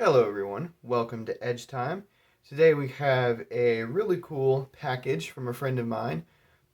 Hello everyone, welcome to Edge Time. Today we have a really cool package from a friend of mine.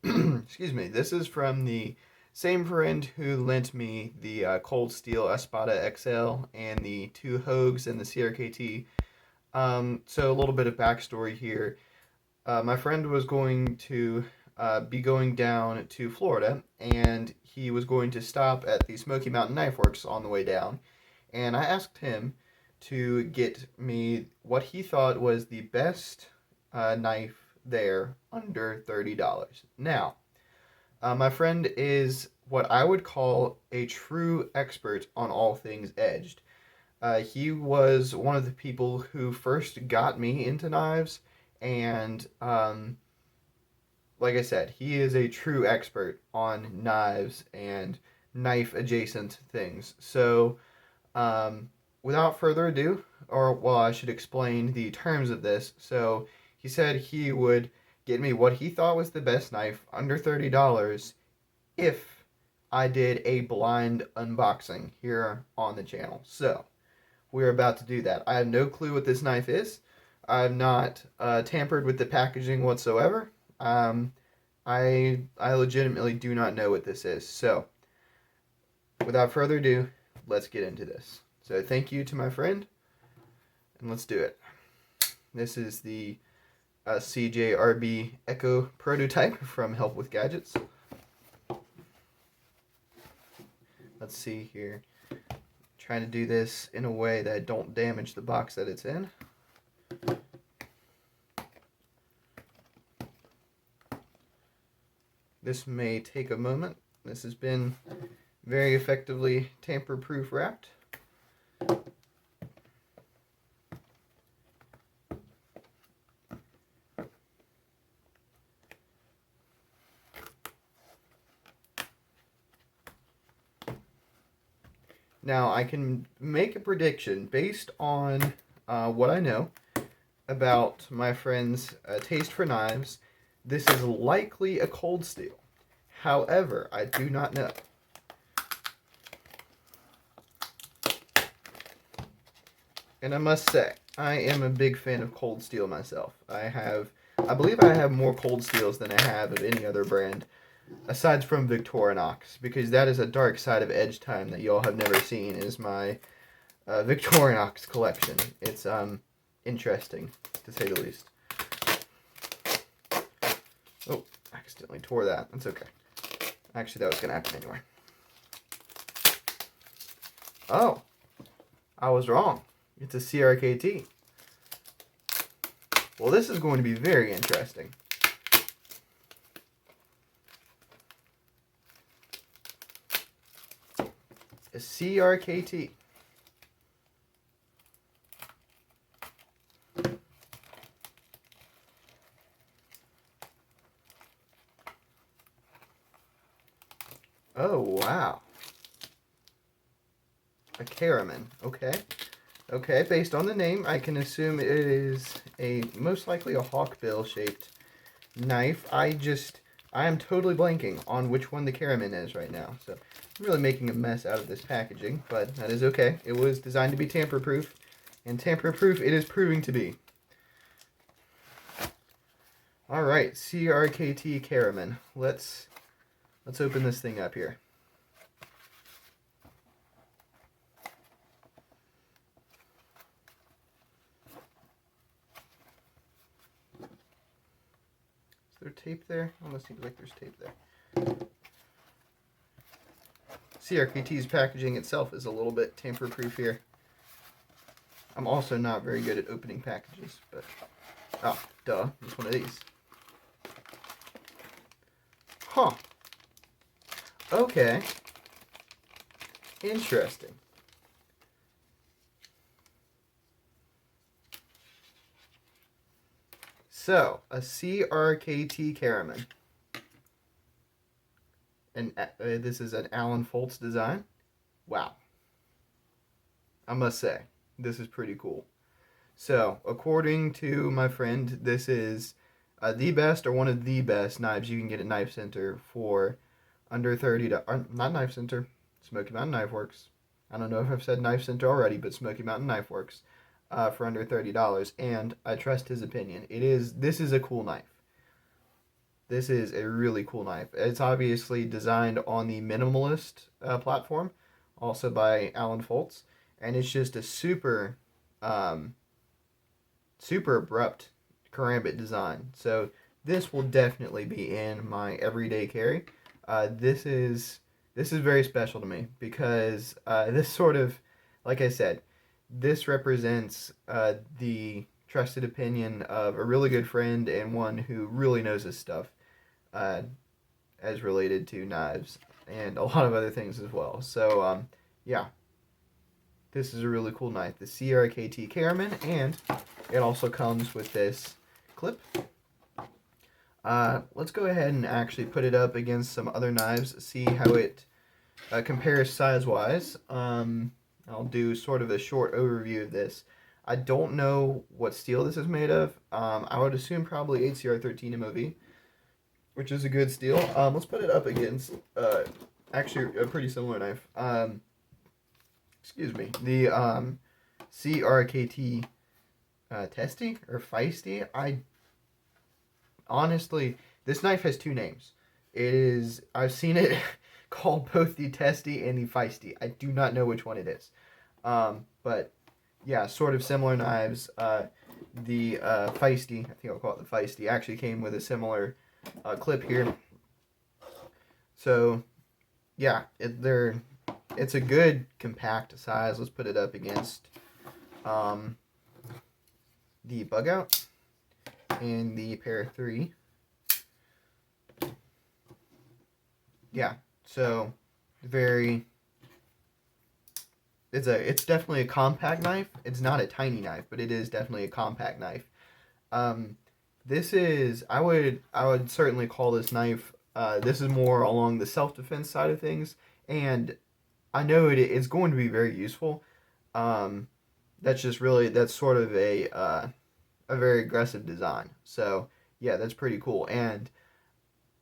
Excuse me, this is from the same friend who lent me the Cold Steel Espada XL and the two Hogues and the CRKT. So a little bit of backstory here. My friend was going to be going down to Florida, and he was going to stop at the Smoky Mountain Knife Works on the way down. And I asked him to get me what he thought was the best knife there under $30. Now, my friend is what I would call a true expert on all things edged. He was one of the people who first got me into knives, and like I said, he is a true expert on knives and knife adjacent things. So, without further ado, or well, I should explain the terms of this. So, he said he would get me what he thought was the best knife under $30 if I did a blind unboxing here on the channel. So, we're about to do that. I have no clue what this knife is. I've not tampered with the packaging whatsoever. I legitimately do not know what this is. So, without further ado, let's get into this. So, thank you to my friend, and let's do it. This is the CJRB Echo prototype from Help with Gadgets. Let's see here. Trying to do this in a way that don't damage the box that it's in. This may take a moment. This has been very effectively tamper-proof wrapped. Now, I can make a prediction based on what I know about my friend's taste for knives. This is likely a cold steel. However, I do not know. And I must say, I am a big fan of cold steel myself. I believe I have more cold steels than I have of any other brand, aside from Victorinox, because that is a dark side of Edge Time that y'all have never seen, is my Victorinox collection. It's interesting, to say the least. Oh, I accidentally tore that. That's okay. Actually, that was going to happen anyway. Oh, I was wrong. It's a CRKT. Well, this is going to be very interesting. A CRKT. Oh, wow. A Caraman. Okay. Okay, based on the name, I can assume it is most likely a hawkbill shaped knife. I am totally blanking on which one the Caraman is right now. So I'm really making a mess out of this packaging, but that is okay. It was designed to be tamper-proof, and tamper-proof it is proving to be. Alright, CRKT Caraman. Let's open this thing up here. Is there tape there? Almost seems like there's tape there. CRKT's packaging itself is a little bit tamper-proof here. I'm also not very good at opening packages, but... Oh, duh. It's one of these. Huh. Okay. Interesting. So, a CRKT Caraman. And this is an Alan Foltz design. Wow. I must say, this is pretty cool. So, according to my friend, this is the best or one of the best knives you can get at Knife Center for under $30. Not Knife Center, Smoky Mountain Knife Works. I don't know if I've said Knife Center already, but Smoky Mountain Knife Works. for under $30, and I trust his opinion. This is a cool knife. This is a really cool knife. It's obviously designed on the minimalist platform, also by Alan Foltz, and it's just a um, super abrupt karambit design. So this will definitely be in my everyday carry. This is very special to me because this sort of, like I said, this represents the trusted opinion of a really good friend and one who really knows his stuff, uh, as related to knives and a lot of other things as well. So yeah, this is a really cool knife, the CRKT Caraman, and it also comes with this clip. Let's go ahead and actually put it up against some other knives, see how it compares size-wise. I'll do sort of a short overview of this. I don't know what steel this is made of. I would assume probably HCR13 MOV, which is a good steel. Let's put it up against actually a pretty similar knife. Excuse me, the CRKT Testy or Feisty. I honestly, this knife has two names. I've seen it called both the Testy and the Feisty. I do not know which one it is. But yeah, sort of similar knives. The Feisty, I think I'll call it the Feisty, actually came with a similar clip here. So yeah, it's a good compact size. Let's put it up against the Bug Out and the Para 3. Yeah, so it's definitely a compact knife. It's not a tiny knife, but it is definitely a compact knife. This is I would certainly call this knife. This is more along the self-defense side of things, and I know it's going to be very useful. That's sort of a very aggressive design. So yeah, that's pretty cool. And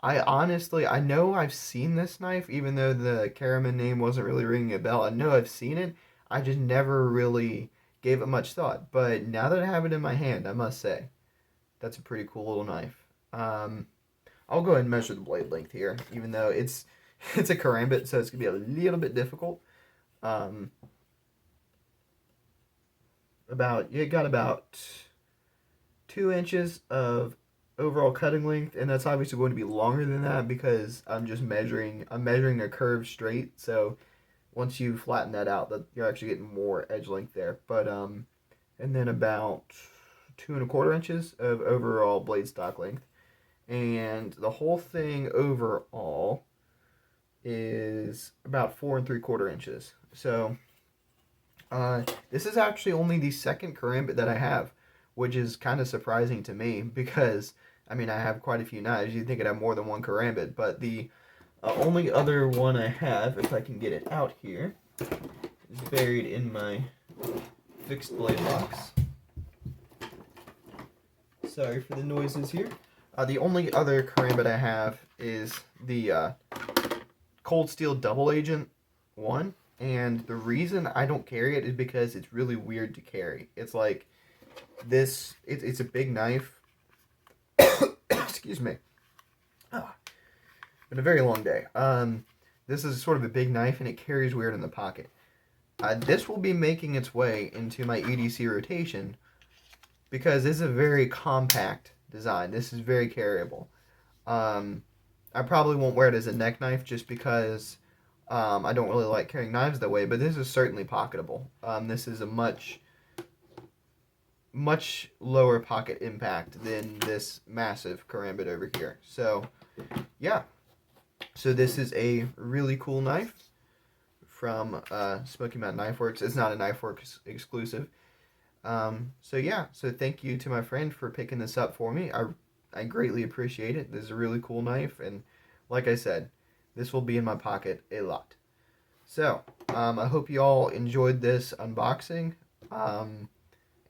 I know I've seen this knife, even though the Caraman name wasn't really ringing a bell. I know I've seen it. I just never really gave it much thought. But now that I have it in my hand, I must say, that's a pretty cool little knife. I'll go ahead and measure the blade length here, even though it's a karambit, so it's gonna be a little bit difficult. You got about 2 inches of overall cutting length, and that's obviously going to be longer than that because I'm measuring a curve straight. So once you flatten that out, you're actually getting more edge length there. But and then about 2¼ inches of overall blade stock length, and the whole thing overall is about 4¾ inches. So this is actually only the second karambit that I have, which is kind of surprising to me because I have quite a few knives. You'd think I'd have more than one karambit, but the only other one I have, if I can get it out here, is buried in my fixed blade box. Sorry for the noises here. The only other karambit I have is the Cold Steel Double Agent 1, and the reason I don't carry it is because it's really weird to carry. It's like this, it's a big knife. Excuse me. Been a very long day. This is sort of a big knife and it carries weird in the pocket. This will be making its way into my EDC rotation because this is a very compact design. This is very carryable. I probably won't wear it as a neck knife just because I don't really like carrying knives that way, but this is certainly pocketable. This is a much lower pocket impact than this massive karambit over here. So yeah, so this is a really cool knife from Smoky Mountain Knife Works. It's not a Knife Works exclusive. So yeah, so thank you to my friend for picking this up for me. I greatly appreciate it. This is a really cool knife, and like I said, this will be in my pocket a lot. So I hope you all enjoyed this unboxing.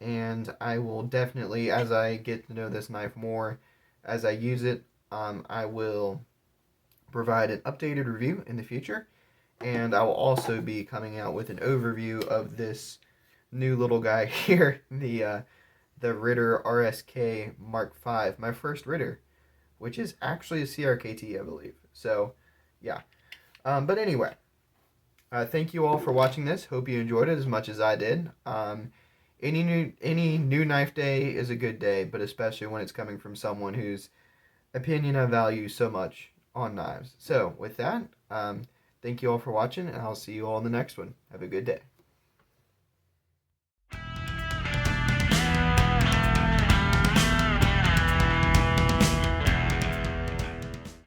And I will definitely, as I get to know this knife more, as I use it, I will provide an updated review in the future, and I will also be coming out with an overview of this new little guy here, the Ritter RSK Mark V, my first Ritter, which is actually a CRKT, I believe. So, yeah. But anyway, thank you all for watching this. Hope you enjoyed it as much as I did. Any new knife day is a good day, but especially when it's coming from someone whose opinion I value so much on knives. So with that, thank you all for watching, and I'll see you all in the next one. Have a good day.